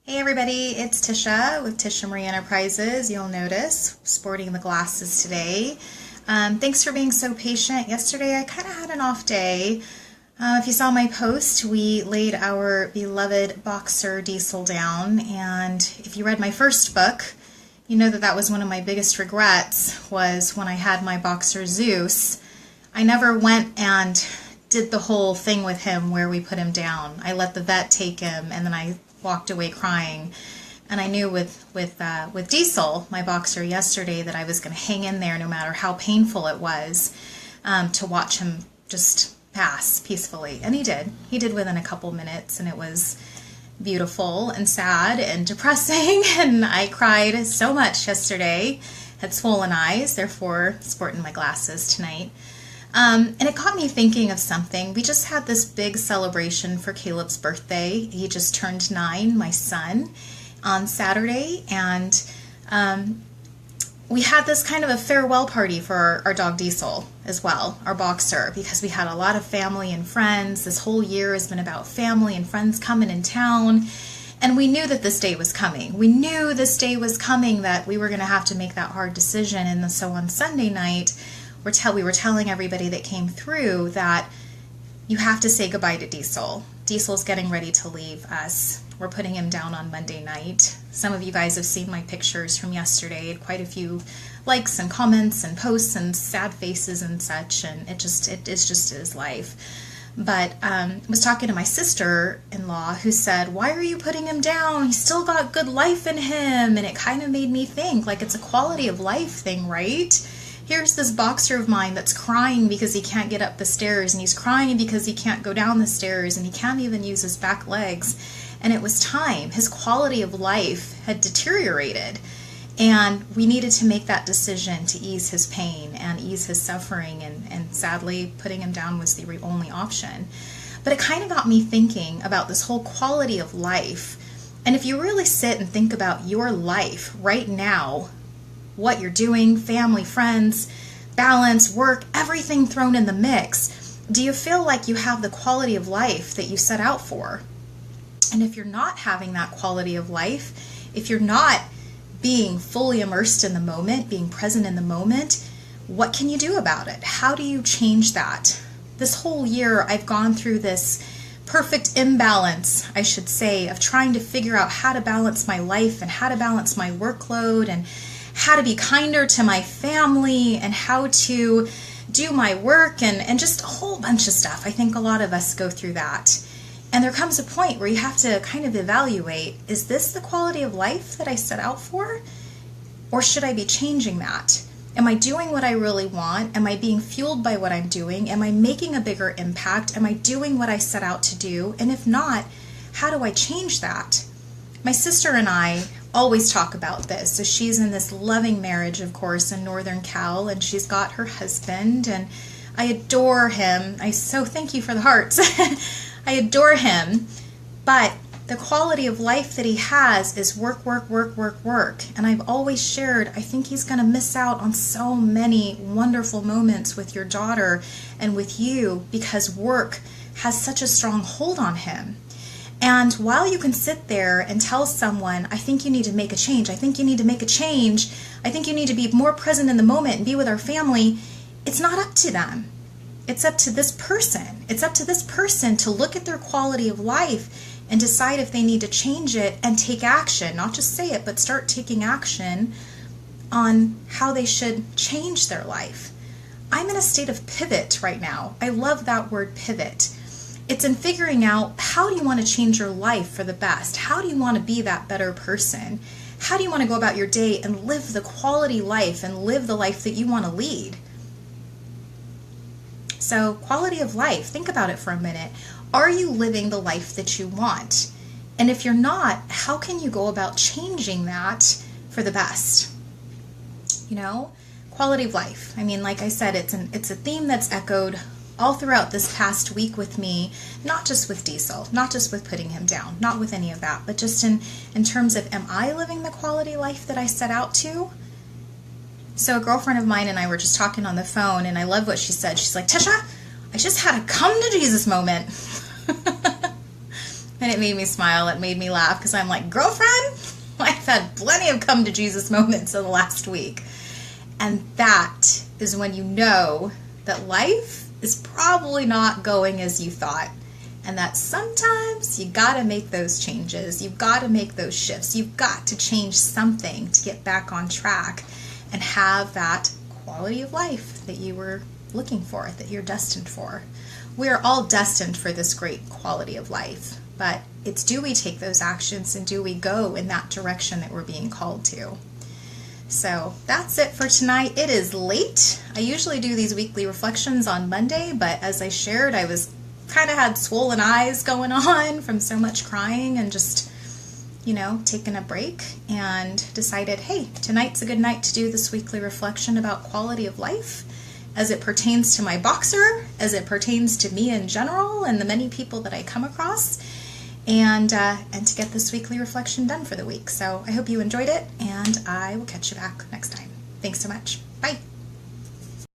Hey everybody, it's Tisha with Tisha Marie Enterprises. You'll notice sporting the glasses today. Thanks for being so patient. Yesterday I kind of had an off day. If you saw my post, we laid our beloved boxer Diesel down, and if you read my first book, you know that was one of my biggest regrets was when I had my boxer Zeus. I never went and did the whole thing with him where we put him down. I let the vet take him, and then I walked away crying. And I knew with Diesel, my boxer, yesterday that I was going to hang in there no matter how painful it was, to watch him just pass peacefully. And he did. He did within a couple minutes, and it was beautiful and sad and depressing. And I cried so much yesterday. Had swollen eyes, therefore sporting my glasses tonight. And it got me thinking of something. We just had this big celebration for Caleb's birthday. He just turned 9, my son, on Saturday, and we had this kind of a farewell party for our dog Diesel as well, our boxer, because we had a lot of family and friends. This whole year has been about family and friends coming in town, and we knew that this day was coming. We knew this day was coming, that we were going to have to make that hard decision. And so on Sunday night, we were telling everybody that came through that you have to say goodbye to Diesel. Diesel's getting ready to leave us. We're putting him down on Monday night. Some of you guys have seen my pictures from yesterday. Quite a few likes and comments and posts and sad faces and such, and it is just his life. But I was talking to my sister-in-law who said, "Why are you putting him down? He's still got good life in him." And it kind of made me think, like, it's a quality of life thing, right? Here's this boxer of mine that's crying because he can't get up the stairs, and he's crying because he can't go down the stairs, and he can't even use his back legs. And it was time. His quality of life had deteriorated, and we needed to make that decision to ease his pain and ease his suffering, and sadly putting him down was the only option. But it kind of got me thinking about this whole quality of life. And if you really sit and think about your life right now, what you're doing, family, friends, balance, work, everything thrown in the mix, do you feel like you have the quality of life that you set out for? And if you're not having that quality of life, if you're not being fully immersed in the moment, being present in the moment, what can you do about it? How do you change that? This whole year I've gone through this perfect imbalance, I should say, of trying to figure out how to balance my life and how to balance my workload and how to be kinder to my family and how to do my work and just a whole bunch of stuff. I think a lot of us go through that. And there comes a point where you have to kind of evaluate, is this the quality of life that I set out for? Or should I be changing that? Am I doing what I really want? Am I being fueled by what I'm doing? Am I making a bigger impact? Am I doing what I set out to do? And if not, how do I change that? My sister and I always talk about this. So she's in this loving marriage, of course, in Northern Cal, and she's got her husband, and I adore him. Thank you for the hearts. I adore him, but the quality of life that he has is work, work, work, work, work. And I've always shared, I think he's going to miss out on so many wonderful moments with your daughter and with you because work has such a strong hold on him. And while you can sit there and tell someone, I think you need to make a change, I think you need to make a change, I think you need to be more present in the moment and be with our family, it's not up to them. It's up to this person. It's up to this person to look at their quality of life and decide if they need to change it and take action. Not just say it, but start taking action on how they should change their life. I'm in a state of pivot right now. I love that word, pivot. It's in figuring out, how do you want to change your life for the best? How do you want to be that better person? How do you want to go about your day and live the quality life and live the life that you want to lead? So, quality of life, think about it for a minute. Are you living the life that you want? And if you're not, how can you go about changing that for the best? You know, quality of life. I mean, like I said, it's a theme that's echoed all throughout this past week with me, not just with Diesel, not just with putting him down, not with any of that, but just in terms of, am I living the quality life that I set out to? So a girlfriend of mine and I were just talking on the phone, and I love what she said. She's like, Tisha, I just had a come to Jesus moment. And it made me smile. It made me laugh because I'm like, girlfriend, I've had plenty of come to Jesus moments in the last week. And that is when you know that life is probably not going as you thought. And that sometimes you got to make those changes. You've got to make those shifts. You've got to change something to get back on track and have that quality of life that you were looking for, that you're destined for. We are all destined for this great quality of life, but it's, do we take those actions and do we go in that direction that we're being called to? So that's it for tonight. It is late. I usually do these weekly reflections on Monday, but as I shared, I was kind of had swollen eyes going on from so much crying and just, you know, taking a break, and decided, hey, tonight's a good night to do this weekly reflection about quality of life as it pertains to my boxer, as it pertains to me in general and the many people that I come across, and to get this weekly reflection done for the week. So I hope you enjoyed it, and I will catch you back next time. Thanks so much. Bye.